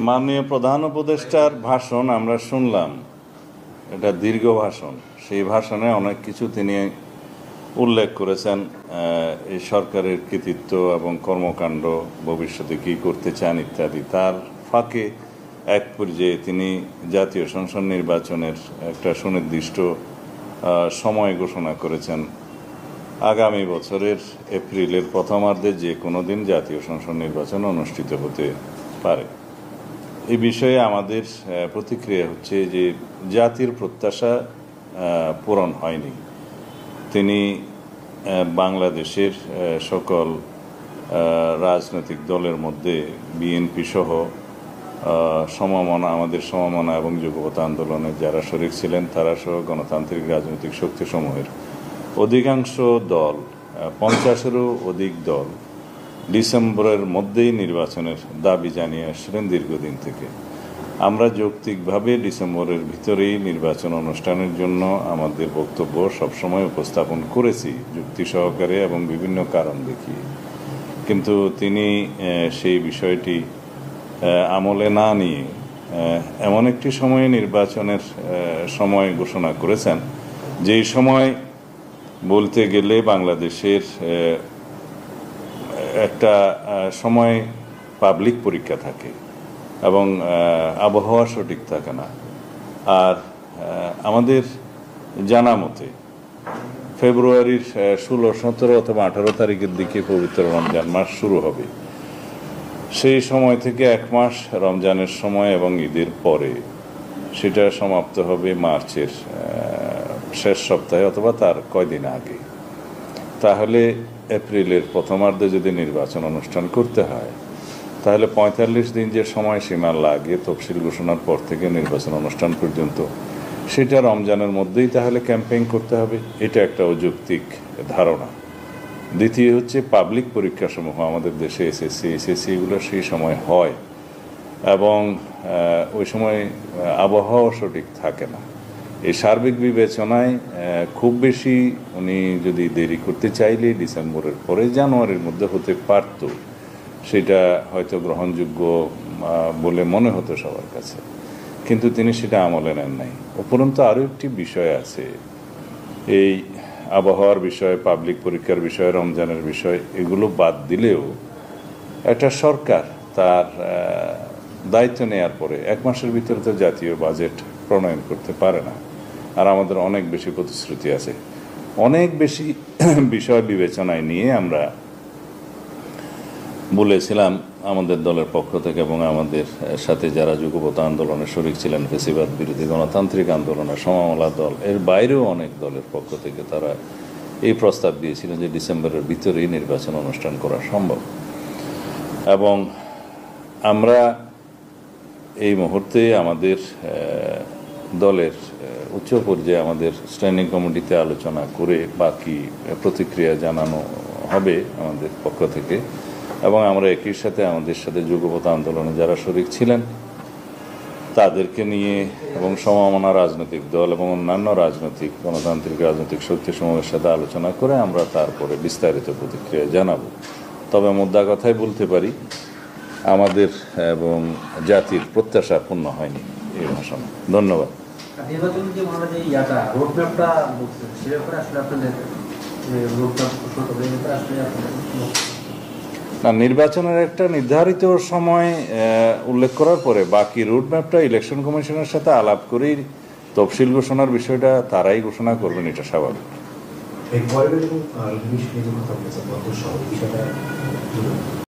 মাননীয় প্রধান উপদেষ্টার ভাষণ আমরা শুনলাম, এটা দীর্ঘ ভাষণ। সেই ভাষণে অনেক কিছু তিনি উল্লেখ করেছেন, এই সরকারের কৃতিত্ব এবং কর্মকাণ্ড, ভবিষ্যতে কী করতে চান ইত্যাদি। তার ফাঁকে এক পর্যায়ে তিনি জাতীয় সংসদ নির্বাচনের একটা সুনির্দিষ্ট সময় ঘোষণা করেছেন। আগামী বছরের এপ্রিলের প্রথমার্ধে যে কোনো দিন জাতীয় সংসদ নির্বাচন অনুষ্ঠিত হতে পারে। এই বিষয়ে আমাদের প্রতিক্রিয়া হচ্ছে যে জাতির প্রত্যাশা পূরণ হয়নি। তিনি বাংলাদেশের সকল রাজনৈতিক দলের মধ্যে বিএনপি সহ আমাদের সমমনা এবং যুগপৎ আন্দোলনে যারা শরিক ছিলেন তারা সহ গণতান্ত্রিক রাজনৈতিক শক্তিসমূহের অধিকাংশ দল, 50-এরও অধিক দল ডিসেম্বরের মধ্যেই নির্বাচনের দাবি জানিয়ে আসছিলেন দীর্ঘদিন থেকে। আমরা যৌক্তিকভাবে ডিসেম্বরের ভিতরেই নির্বাচন অনুষ্ঠানের জন্য আমাদের বক্তব্য সবসময় উপস্থাপন করেছি, যুক্তি সহকারে এবং বিভিন্ন কারণ দেখিয়ে। কিন্তু তিনি সেই বিষয়টি আমলে না নিয়ে এমন একটি সময়ে নির্বাচনের সময় ঘোষণা করেছেন, যেই সময় বলতে গেলে বাংলাদেশের একটা সময় পাবলিক পরীক্ষা থাকে এবং আবহাওয়া সঠিক থাকে না। আর আমাদের জানা মতে ফেব্রুয়ারির 16, 17 অথবা 18 তারিখের দিকে পবিত্র রমজান মাস শুরু হবে। সেই সময় থেকে এক মাস রমজানের সময় এবং ঈদের পরে সেটা সমাপ্ত হবে মার্চের শেষ সপ্তাহে অথবা তার কয়দিন আগে। তাহলে এপ্রিলের প্রথমার্ধে যদি নির্বাচন অনুষ্ঠান করতে হয়, তাহলে 45 দিন যে সময়সীমা লাগে তফসিল ঘোষণার পর থেকে নির্বাচন অনুষ্ঠান পর্যন্ত, সেটা রমজানের মধ্যেই তাহলে ক্যাম্পেইন করতে হবে। এটা একটা অযৌক্তিক ধারণা। দ্বিতীয় হচ্ছে পাবলিক পরীক্ষাসমূহ আমাদের দেশে এসএসসি এগুলো সেই সময় হয় এবং ওই সময় আবহাওয়া সঠিক থাকে না। এই সার্বিক বিবেচনায় খুব বেশি উনি যদি দেরি করতে চাইলে ডিসেম্বরের পরে জানুয়ারির মধ্যে হতে পারত, সেটা হয়তো গ্রহণযোগ্য বলে মনে হতো সবার কাছে। কিন্তু তিনি সেটা আমলে নেন নাই। উপরন্তু আরও একটি বিষয় আছে, এই আবহাওয়ার বিষয়, পাবলিক পরীক্ষার বিষয়, রমজানের বিষয়, এগুলো বাদ দিলেও একটা সরকার তার দায়িত্ব নেওয়ার পরে 1 মাসের ভিতরে তো জাতীয় বাজেট প্রণয়ন করতে পারে না। আর আমাদের অনেক বেশি প্রতিশ্রুতি আছে। অনেক বেশি বিষয় বিবেচনায় নিয়ে আমরা বলেছিলাম আমাদের দলের পক্ষ থেকে এবং আমাদের সাথে যারা যুগপৎ আন্দোলনে শরিক ছিলেন, ফ্যাসিবাদ বিরোধী গণতান্ত্রিক আন্দোলনে সমমনা দল, এর বাইরেও অনেক দলের পক্ষ থেকে তারা এই প্রস্তাব দিয়েছিলেন যে ডিসেম্বরের ভিতরেই নির্বাচন অনুষ্ঠান করা সম্ভব। এবং আমরা এই মুহূর্তে আমাদের দলের উচ্চ পর্যায়ে আমাদের স্ট্যান্ডিং কমিটিতে আলোচনা করে বাকি প্রতিক্রিয়া জানানো হবে আমাদের পক্ষ থেকে। এবং আমরা একই সাথে আমাদের সাথে যুগপৎ আন্দোলনে যারা শরিক ছিলেন তাদেরকে নিয়ে এবং সমমনা রাজনৈতিক দল এবং অন্যান্য রাজনৈতিক গণতান্ত্রিক রাজনৈতিক শক্তিসমূহের সাথে আলোচনা করে আমরা তারপরে বিস্তারিত প্রতিক্রিয়া জানাবো। তবে মুদ্রা কথাই বলতে পারি, আমাদের এবং জাতির প্রত্যাশা পূর্ণ হয়নি এই ভাষণে। ধন্যবাদ। না, নির্বাচনের একটা নির্ধারিত সময় উল্লেখ করার পরে বাকি রুটম্যাপটা ইলেকশন কমিশনের সাথে আলাপ করেই তফসিল ঘোষণার বিষয়টা তারাই ঘোষণা করবেন, এটা স্বাভাবিক।